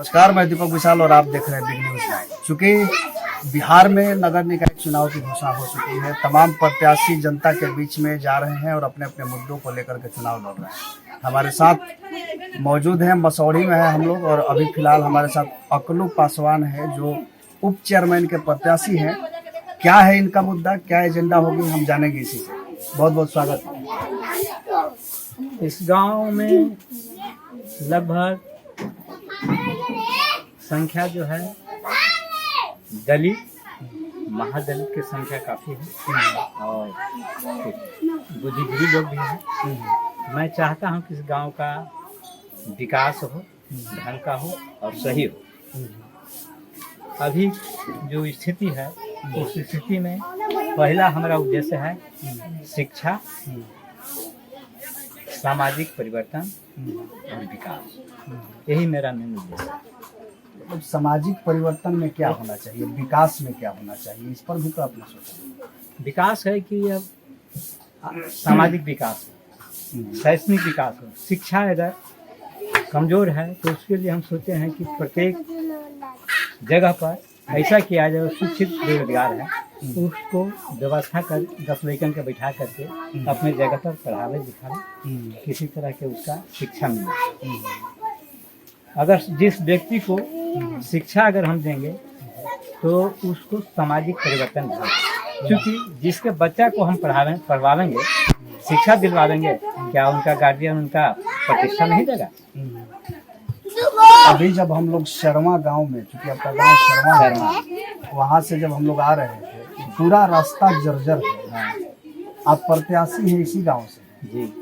नमस्कार, मैं दीपक विशाल और आप देख रहे हैं बिग न्यूज लाइव। चूंकि बिहार में नगर निकाय चुनाव की घोषणा हो चुकी है, तमाम प्रत्याशी जनता के बीच में जा रहे हैं और अपने अपने मुद्दों को लेकर के चुनाव लड़ रहे हैं। हमारे साथ मौजूद हैं, मसौढ़ी में है हम लोग, और अभी फिलहाल हमारे साथ अकलू पासवान है जो उप चेयरमैन के प्रत्याशी हैं। क्या है इनका मुद्दा, क्या एजेंडा होगी, हम जानेंगे इसी से। बहुत बहुत स्वागत है। इस गांव में लगभग संख्या जो है दलित महादलित की संख्या काफ़ी है और बुद्धिजीवी लोग भी हैं। मैं चाहता हूं कि इस गांव का विकास हो, ढंग का हो और सही हो। अभी जो स्थिति है उस स्थिति में पहला हमारा उद्देश्य है शिक्षा, सामाजिक परिवर्तन और विकास। यही मेरा मेन उद्देश्य है। मतलब सामाजिक परिवर्तन में क्या होना चाहिए, विकास में क्या होना चाहिए, इस पर भी तो आपने सोचा। विकास है कि अब सामाजिक विकास हो, शैक्षणिक विकास हो। शिक्षा अगर कमज़ोर है तो उसके लिए हम सोचे हैं कि प्रत्येक जगह पर ऐसा किया जाए, शिक्षित बेरोजगार है उसको व्यवस्था कर 10 लड़कन के बैठा करके अपने जगह पर पढ़ावे लिखावे, किसी तरह के उसका शिक्षा मिले। अगर जिस व्यक्ति को शिक्षा अगर हम देंगे तो उसको सामाजिक परिवर्तन होगा, क्योंकि जिसके बच्चा को हम पढ़वाएंगे, शिक्षा दिलवाएंगे, क्या उनका गार्जियन उनका प्रतिष्ठा नहीं देगा। अभी जब हम लोग शर्मा गांव में, क्योंकि आपका गांव शर्मा है, वहाँ से जब हम लोग आ रहे थे पूरा रास्ता जर्जर है। आप प्रत्याशी हैं इसी गांव से जी।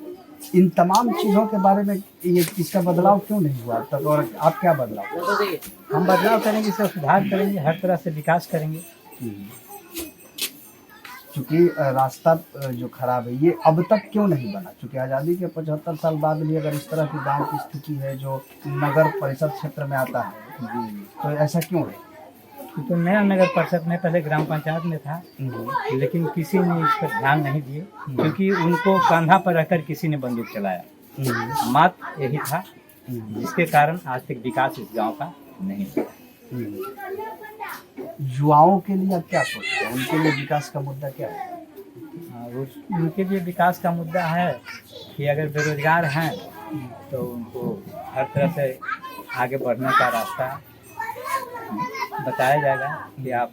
इन तमाम चीज़ों के बारे में ये इसका बदलाव क्यों नहीं हुआ अब तक, और आप क्या बदलाव? हम बदलाव करेंगे, इसका सुधार करेंगे, हर तरह से विकास करेंगे। क्योंकि रास्ता जो खराब है ये अब तक क्यों नहीं बना? क्योंकि आज़ादी के 75 साल बाद भी अगर इस तरह की गांव की स्थिति है जो नगर परिषद क्षेत्र में आता है, तो ऐसा क्यों है? तो नया नगर परिषद में पहले ग्राम पंचायत में था, लेकिन किसी ने इस पर ध्यान नहीं दिए, क्योंकि उनको कंधा पर रखकर किसी ने बंदूक चलाया। मात्र यही था जिसके कारण आज तक विकास इस गांव का नहीं हुआ। युवाओं के लिए आप क्या सोचते हैं, उनके लिए विकास का मुद्दा क्या है? उनके लिए विकास का मुद्दा है कि अगर बेरोजगार हैं तो उनको हर तरह से आगे बढ़ने का रास्ता बताया जाएगा कि आप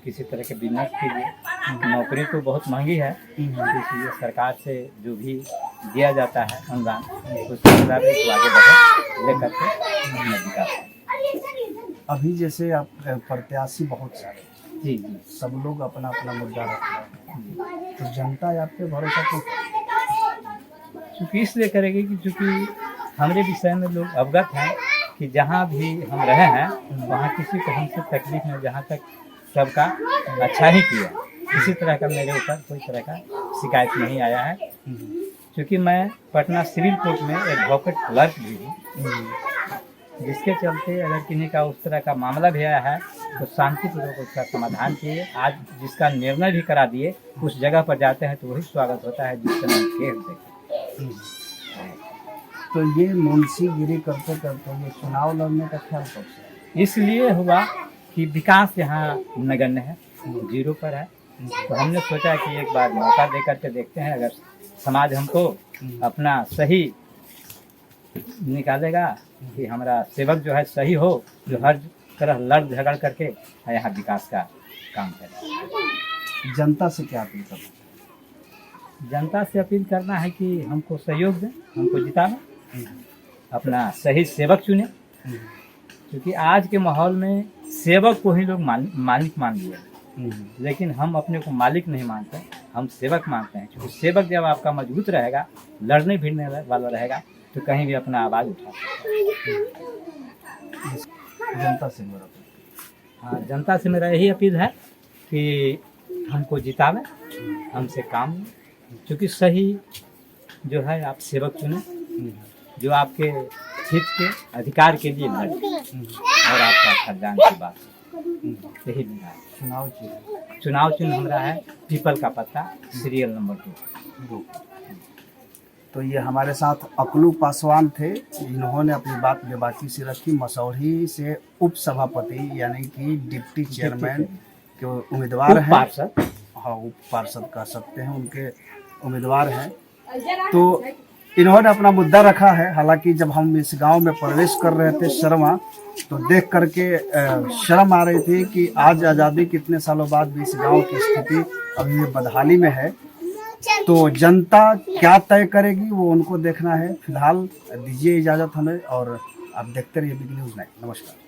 किसी तरह के बिजनेस कीजिए। नौकरी तो बहुत महंगी है, इसलिए सरकार से जो भी दिया जाता है अनुदान, उसके मुताबिक आगे बढ़े लेकर के विकास। अभी जैसे आप प्रत्याशी बहुत सारे, जी, सब लोग अपना अपना मुद्दा रख रहे हैं, तो जनता आपके भरोसा क्यों? क्योंकि इसलिए करेगी कि चूँकि हमारे विषय में लोग अवगत हैं कि जहाँ भी हम रहे हैं वहाँ किसी को हमसे तकलीफ नहीं, जहाँ तक सबका अच्छा ही किया, किसी तरह का मेरे ऊपर कोई तरह का शिकायत नहीं आया है। क्योंकि मैं पटना सिविल कोर्ट में एडवोकेट क्लर्क भी हूँ, जिसके चलते अगर किसी का उस तरह का मामला भी आया है तो शांतिपूर्वक उसका समाधान किए। आज जिसका निर्णय भी करा दिए, उस जगह पर जाते हैं तो वही स्वागत होता है जिस समय केस देखें। तो ये मुंशीगिरी करते करते ये चुनाव लड़ने का ख्याल कब से? इसलिए हुआ कि विकास यहाँ नगण्य है, जीरो पर है। तो हमने सोचा कि एक बार मौका दे करके देखते हैं, अगर समाज हमको अपना सही निकालेगा कि हमारा सेवक जो है सही हो, जो हर तरह लड़ झगड़ करके यहाँ विकास का काम करे। जनता से क्या अपील करना? जनता से अपील करना है कि हमको सहयोग दें, हमको जिताएं, अपना सही सेवक चुने। क्योंकि आज के माहौल में सेवक को ही लोग मालिक मान लिया, लेकिन हम अपने को मालिक नहीं मानते, हम सेवक मानते हैं। क्योंकि सेवक जब आपका मजबूत रहेगा, लड़ने भिड़ने वाला रहेगा, तो कहीं भी अपना आवाज़ उठा सकता है। जनता से मेरा हाँ, जनता से मेरा यही अपील है कि हमको जितावें, हमसे काम लें। क्योंकि सही जो है आप सेवक चुने, जो आपके हित के अधिकार के लिए लड़े और आपका कल्याण की बात, यही मेरा चुनाव चिन्ह हमारा है पीपल का पत्ता, सीरियल नंबर 2। तो ये हमारे साथ अकलू पासवान थे, इन्होंने अपनी बात बेबाकी से रखी। मसौढ़ी से उप सभापति यानी कि डिप्टी चेयरमैन के उम्मीदवार हैं। पार्षद, हाँ, उप पार्षद कह सकते हैं, उनके उम्मीदवार हैं। तो इन्होंने अपना मुद्दा रखा है। हालांकि जब हम इस गांव में प्रवेश कर रहे थे शर्मा, तो देख करके शर्म आ रही थी कि आज आज़ादी कितने सालों बाद भी इस गांव की स्थिति अभी भी बदहाली में है। तो जनता क्या तय करेगी वो उनको देखना है। फिलहाल दीजिए इजाज़त हमें, और आप देखते रहिए बिग न्यूज़ 9। नमस्कार।